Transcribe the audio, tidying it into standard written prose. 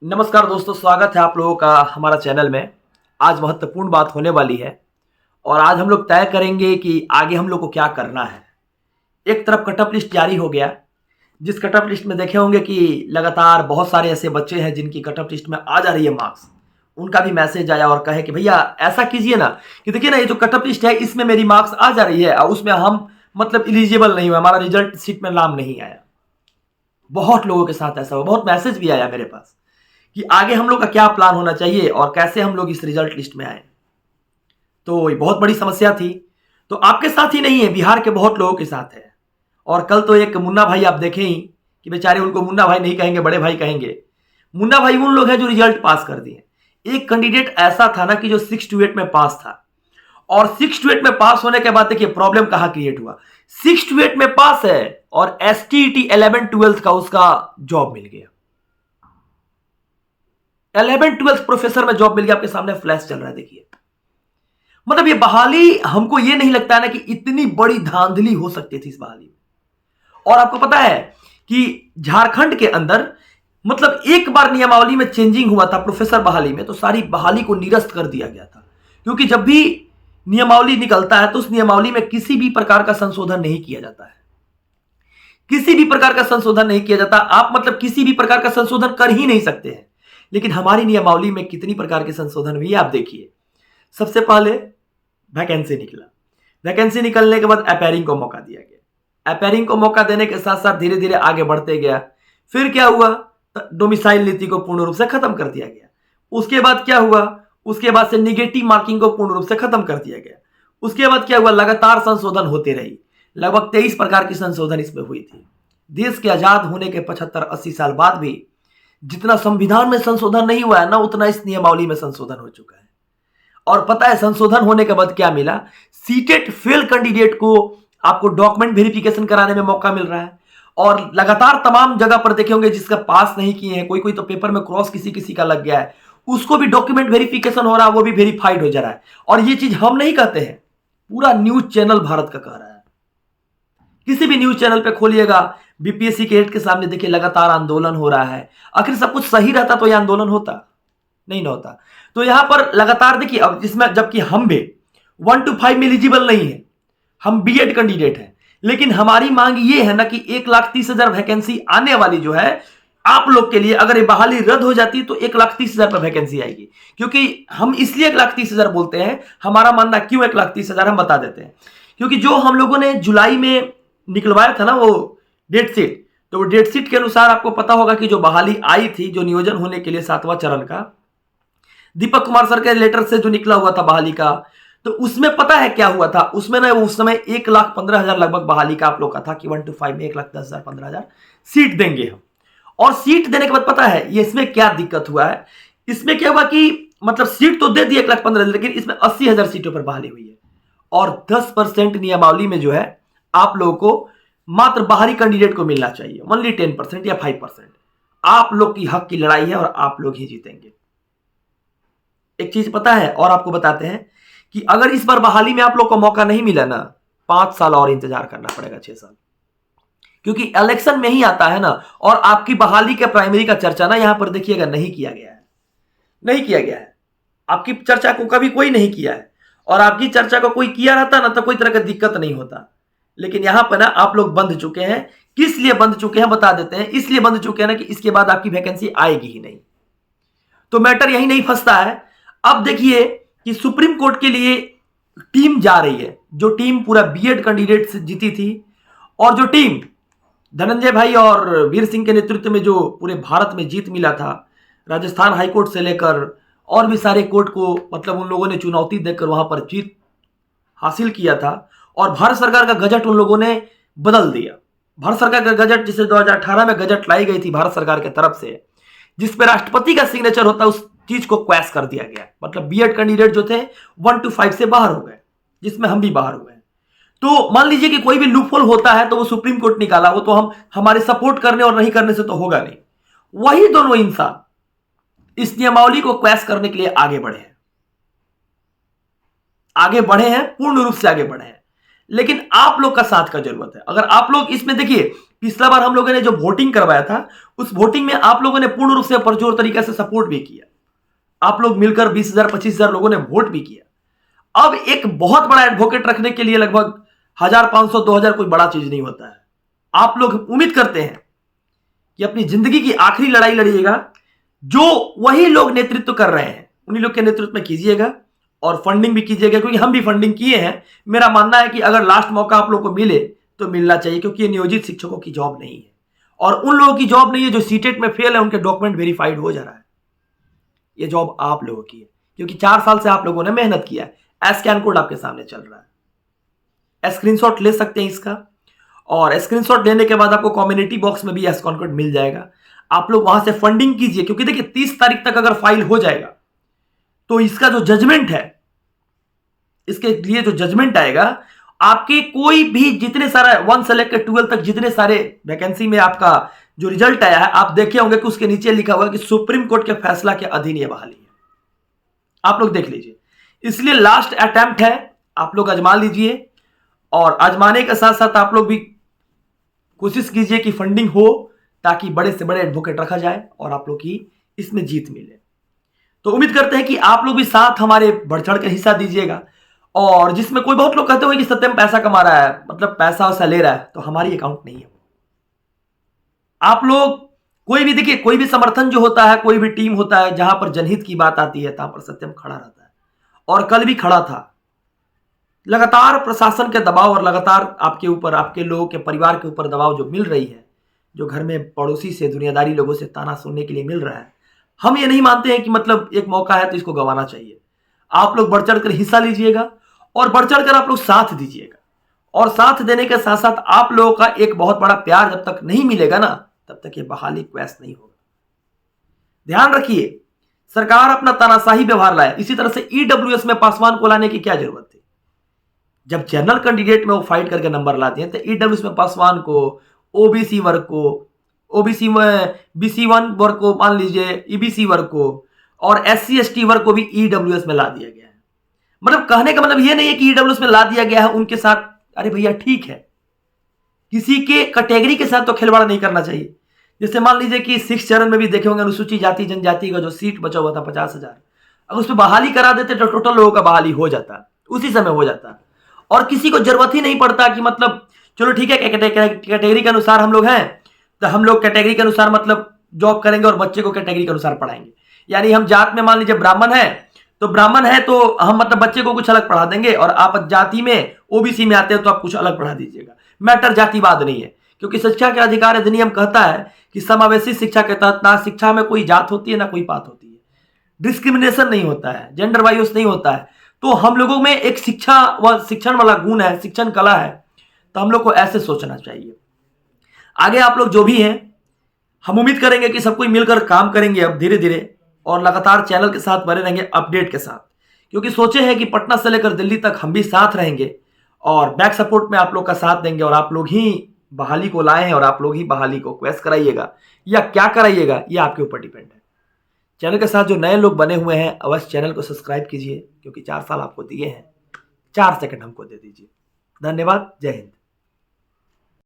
नमस्कार दोस्तों, स्वागत है आप लोगों का हमारा चैनल में। आज महत्वपूर्ण बात होने वाली है और आज हम लोग तय करेंगे कि आगे हम लोग को क्या करना है। एक तरफ कट ऑफ लिस्ट जारी हो गया, जिस कट ऑफ लिस्ट में देखे होंगे कि लगातार बहुत सारे ऐसे बच्चे हैं जिनकी कट ऑफ लिस्ट में आ जा रही है मार्क्स। उनका भी मैसेज आया और कहे कि भैया ऐसा कीजिए ना कि देखिए ना, ये जो कट ऑफ लिस्ट है इसमें मेरी मार्क्स आ जा रही है और उसमें हम मतलब एलिजिबल नहीं हुआ, हमारा रिजल्ट सीट में नाम नहीं आया। बहुत लोगों के साथ ऐसा हुआ, बहुत मैसेज भी आया मेरे पास कि आगे हम लोग का क्या प्लान होना चाहिए और कैसे हम लोग इस रिजल्ट लिस्ट में आए। तो ये बहुत बड़ी समस्या थी। तो आपके साथ ही नहीं है, बिहार के बहुत लोगों के साथ है। और कल तो एक मुन्ना भाई आप देखें ही कि बेचारे, उनको मुन्ना भाई नहीं कहेंगे, बड़े भाई कहेंगे। मुन्ना भाई उन लोग हैं जो रिजल्ट पास कर दिए। एक कैंडिडेट ऐसा था ना कि जो 6 to 8 में पास था, और 6 to 8 में पास होने के बाद देखिए प्रॉब्लम कहां क्रिएट हुआ। 6 to 8 में पास है और STET 11-12 का उसका जॉब मिल गया। 11-12 प्रोफेसर में जॉब मिल गया। आपके सामने फ्लैश चल रहा है, देखिए। मतलब ये बहाली, हमको ये नहीं लगता है ना कि इतनी बड़ी धांधली हो सकती थी इस बहाली में। और आपको पता है कि झारखंड के अंदर मतलब एक बार नियमावली में चेंजिंग हुआ था प्रोफेसर बहाली में, तो सारी बहाली को निरस्त कर दिया गया था। क्योंकि जब भी नियमावली निकलता है तो उस नियमावली में किसी भी प्रकार का संशोधन नहीं किया जाता है। किसी भी प्रकार का संशोधन नहीं किया जाता। आप मतलब किसी भी प्रकार का संशोधन कर ही नहीं सकते हैं। लेकिन हमारी नियमावली में कितनी प्रकार के संशोधन हुई आप देखिए। सबसे पहले वैकेंसी निकला। वैकेंसी निकलने के बाद अपेयरिंग को मौका दिया गया। अपेयरिंग को मौका देने के साथ साथ धीरे धीरे आगे बढ़ते गया। फिर क्या हुआ, डोमिसाइल नीति को पूर्ण रूप से खत्म कर दिया गया। उसके बाद क्या हुआ, उसके बाद से निगेटिव मार्किंग को पूर्ण रूप से खत्म कर दिया गया। उसके बाद क्या हुआ, लगातार संशोधन होते रही। लगभग 23 प्रकार की संशोधन इसमें हुई थी। देश के आजाद होने के 75-80 साल बाद भी जितना संविधान में संशोधन नहीं हुआ है ना, उतना इस नियमावली में संशोधन हो चुका है। और पता है संशोधन होने के बाद क्या मिला, सीटेट फेल कैंडिडेट को आपको डॉक्यूमेंट वेरिफिकेशन कराने में मौका मिल रहा है। और लगातार तमाम जगह पर देखे होंगे जिसका पास नहीं किए हैं, कोई कोई तो पेपर में क्रॉस किसी किसी का लग गया है, उसको भी डॉक्यूमेंट वेरिफिकेशन हो रहा है, वो भी वेरीफाइड हो जा रहा है। और ये चीज हम नहीं कहते हैं, पूरा न्यूज चैनल भारत का कह रहा है। किसी भी न्यूज चैनल पे खोलिएगा, बीपीएससी के हेड के सामने देखिए लगातार आंदोलन हो रहा है। आखिर सब कुछ सही रहता तो यह आंदोलन होता नहीं ना होता। तो यहां पर लगातार देखिए, अब इसमें जबकि हम भी 1 to 5 में एलिजिबल नहीं है, हम बीएड कैंडिडेट हैं, लेकिन हमारी मांग ये है ना कि 1,30,000 वैकेंसी आने वाली जो है आप लोग के लिए, अगर ये बहाली रद्द हो जाती तो 1,30,000 पर वैकेंसी आएगी। क्योंकि हम इसलिए 1,30,000 बोलते हैं, हमारा मानना क्यों 1,30,000 हम बता देते हैं। क्योंकि जो हम लोगों ने जुलाई में निकलवाया था ना वो डेट शीट, तो वो डेट शीट के अनुसार आपको पता होगा कि जो बहाली आई थी, जो नियोजन होने के लिए 7वां चरण का, दीपक कुमार सर के लेटर से जो निकला हुआ था बहाली का, तो उसमें पता है क्या हुआ था। उसमें ना उस समय 1,15,000 लगभग बहाली का आप लोग का था कि 1 to 5 में 1,10,000 15,000 सीट देंगे हम। और सीट देने के बाद पता है ये इसमें क्या दिक्कत हुआ है, इसमें क्या हुआ कि मतलब सीट तो दे दी 1,15,000, लेकिन इसमें 80,000 सीटों पर बहाली हुई है। और 10% नियमावली में जो है आप लोगों को मात्र बाहरी कैंडिडेट को मिलना चाहिए, ओनली 10% या 5%। आप लोग की हक की लड़ाई है और आप लोग ही जीतेंगे। एक चीज पता है और आपको बताते हैं कि अगर इस बार बहाली में आप लोग को मौका नहीं मिला ना, 5 साल और इंतजार करना पड़ेगा, 6 साल। क्योंकि इलेक्शन में ही आता है ना। और आपकी बहाली के प्राइमरी का चर्चा ना यहां पर देखिएगा नहीं किया गया है, नहीं किया गया है। आपकी चर्चा को कभी कोई नहीं किया है। और आपकी चर्चा को कोई किया रहता ना तो कोई तरह का दिक्कत नहीं होता। लेकिन यहां पर ना आप लोग बंध चुके हैं। किस लिए बंध चुके हैं बता देते हैं। इसलिए बंध चुके हैं ना कि इसके बाद आपकी वैकेंसी आएगी ही नहीं। तो मैटर यही नहीं फंसता है। अब देखिए कि सुप्रीम कोर्ट के लिए टीम जा रही है, जो टीम पूरा बीएड कैंडिडेट से जीती थी, और जो टीम धनंजय भाई और वीर सिंह के नेतृत्व में जो पूरे भारत में जीत मिला था, राजस्थान हाईकोर्ट से लेकर और भी सारे कोर्ट को, मतलब उन लोगों ने चुनौती देकर वहां पर जीत हासिल किया था। और भारत सरकार का गजट उन लोगों ने बदल दिया। भारत सरकार का गजट, जिसे 2018 में गजट लाई गई थी भारत सरकार की तरफ से, जिसपे राष्ट्रपति का सिग्नेचर होता है, उस चीज को क्वैश कर दिया गया। मतलब बीएड कैंडिडेट जो थे 1 to 5 से बाहर हो गए, जिसमें हम भी बाहर हुए। तो मान लीजिए कि कोई भी लूपहोल होता है तो वो सुप्रीम कोर्ट निकाला, वो तो हम हमारे सपोर्ट करने और नहीं करने से तो होगा नहीं। वही दोनों इंसान इस नियमावली को क्वैश करने के लिए आगे बढ़े हैं, आगे बढ़े हैं, पूर्ण रूप से आगे बढ़े हैं। लेकिन आप लोग का साथ का जरूरत है। अगर आप लोग इसमें देखिए, पिछला बार हम लोगों ने जो वोटिंग करवाया था, उस वोटिंग में आप लोगों ने पूर्ण रूप से पुरजोर तरीके से सपोर्ट भी किया। आप लोग मिलकर 20,000 25,000 लोगों ने वोट भी किया। अब एक बहुत बड़ा एडवोकेट रखने के लिए लगभग 1,500 2,000 कोई बड़ा चीज नहीं होता है। आप लोग उम्मीद करते हैं कि अपनी जिंदगी की आखिरी लड़ाई लड़िएगा, जो वही लोग नेतृत्व कर रहे हैं उन्हीं लोग के नेतृत्व में कीजिएगा और फंडिंग भी कीजिएगा, क्योंकि हम भी फंडिंग किए हैं। मेरा मानना है कि अगर लास्ट मौका आप लोग को मिले तो मिलना चाहिए, क्योंकि ये नियोजित शिक्षकों की जॉब नहीं है और उन लोगों की जॉब नहीं है जो सीटेट में फेल है, उनके डॉक्यूमेंट वेरीफाइड हो जा रहा है। ये जॉब आप लोगों की है, क्योंकि 4 साल से आप लोगों ने मेहनत किया है। स्कैन कोड आपके सामने चल रहा है, स्क्रीनशॉट ले सकते हैं इसका, और स्क्रीनशॉट लेने के बाद आपको कम्युनिटी बॉक्स में भी स्कैन कोड मिल जाएगा। आप लोग वहां से फंडिंग कीजिए, क्योंकि देखिए 30 तारीख तक अगर फाइल हो जाएगा तो इसका जो जजमेंट है, इसके लिए जो जजमेंट आएगा, आपके कोई भी जितने सारा 1 से लेकर 12 तक जितने सारे वैकेंसी में आपका जो रिजल्ट आया है, आप देखे होंगे कि उसके नीचे लिखा हुआ है कि सुप्रीम कोर्ट के फैसला के अधीन यह बहाली है। आप लोग देख लीजिए, इसलिए लास्ट अटेम्प्ट है, आप लोग आजमा लीजिए और आजमाने के साथ साथ आप लोग भी कोशिश कीजिए कि फंडिंग हो, ताकि बड़े से बड़े एडवोकेट रखा जाए और आप लोग की इसमें जीत मिले। तो उम्मीद करते हैं कि आप लोग भी साथ हमारे बढ़ चढ़ कर हिस्सा दीजिएगा। और जिसमें कोई बहुत लोग कहते हुए कि सत्यम पैसा कमा रहा है, मतलब पैसा वैसा ले रहा है, तो हमारी अकाउंट नहीं है। आप लोग कोई भी देखिए, कोई भी समर्थन जो होता है, कोई भी टीम होता है, जहां पर जनहित की बात आती है, तहां पर सत्यम खड़ा रहता है और कल भी खड़ा था। लगातार प्रशासन के दबाव और लगातार आपके ऊपर, आपके लोगों के परिवार के ऊपर दबाव जो मिल रही है, जो घर में पड़ोसी से, दुनियादारी लोगों से ताना सुनने के लिए मिल रहा है, हम ये नहीं मानते हैं कि मतलब एक मौका है तो इसको गंवाना चाहिए। आप लोग बढ़ चढ़कर हिस्सा लीजिएगा और बढ़ चढ़कर आप लोग साथ दीजिएगा, और साथ देने के साथ साथ आप लोगों का एक बहुत बड़ा प्यार जब तक नहीं मिलेगा ना, तब तक ये बहाली क्वेस नहीं होगा। ध्यान रखिए, सरकार अपना तानाशाही व्यवहार लाए। इसी तरह से ईडब्ल्यूएस में पासवान को लाने की क्या जरूरत थी? जब जनरल कैंडिडेट में वो फाइट करके नंबर लाते हैं, तो ईडब्ल्यूएस में पासवान को, ओबीसी वर्ग को, ओबीसी में बीसी 1 वर्ग को, मान लीजिए ईबीसी वर्ग को, और एससी एसटी वर्ग को भी ईडब्ल्यूएस में ला दिया गया है। मतलब कहने का मतलब ये नहीं है कि ईडब्ल्यूएस में ला दिया गया है उनके साथ, अरे भैया ठीक है, किसी के कैटेगरी के साथ तो खिलवाड़ नहीं करना चाहिए। जैसे मान लीजिए कि 6 चरण में भी देखे होंगे, अनुसूचित जाति जनजाति का जो सीट बचा हुआ था 50,000, अगर उस पर बहाली करा देते तो टोटल लोगों का बहाली हो जाता, उसी समय हो जाता, और किसी को जरूरत ही नहीं पड़ता कि मतलब चलो ठीक है कैटेगरी के अनुसार हम लोग हैं, तो हम लोग कैटेगरी के अनुसार मतलब जॉब करेंगे और बच्चे को कैटेगरी के अनुसार पढ़ाएंगे। यानी हम जात में मान लीजिए ब्राह्मण है, तो ब्राह्मण है तो हम मतलब बच्चे को कुछ अलग पढ़ा देंगे, और आप जाति में ओबीसी में आते हो तो आप कुछ अलग पढ़ा दीजिएगा। मैटर जातिवाद नहीं है, क्योंकि शिक्षा के अधिकार अधिनियम कहता है कि समावेशी शिक्षा के तहत ना शिक्षा में कोई जात होती है ना कोई पात होती है, डिस्क्रिमिनेशन नहीं होता है, जेंडर वाइज नहीं होता है। तो हम लोगों में एक शिक्षा व शिक्षण वाला गुण है, शिक्षण कला है, तो हम लोग को ऐसे सोचना चाहिए। आगे आप लोग जो भी हैं, हम उम्मीद करेंगे कि सब कोई मिलकर काम करेंगे अब धीरे धीरे, और लगातार चैनल के साथ बने रहेंगे अपडेट के साथ, क्योंकि सोचे हैं कि पटना से लेकर दिल्ली तक हम भी साथ रहेंगे और बैक सपोर्ट में आप लोग का साथ देंगे, और आप लोग ही बहाली को लाए हैं और आप लोग ही बहाली को क्वेश्चन कराइएगा या क्या कराइएगा, ये आपके ऊपर डिपेंड है। चैनल के साथ जो नए लोग बने हुए हैं, अवश्य चैनल को सब्सक्राइब कीजिए, क्योंकि 4 साल आपको दिए हैं, 4 सेकंड हमको दे दीजिए। धन्यवाद, जय हिंद।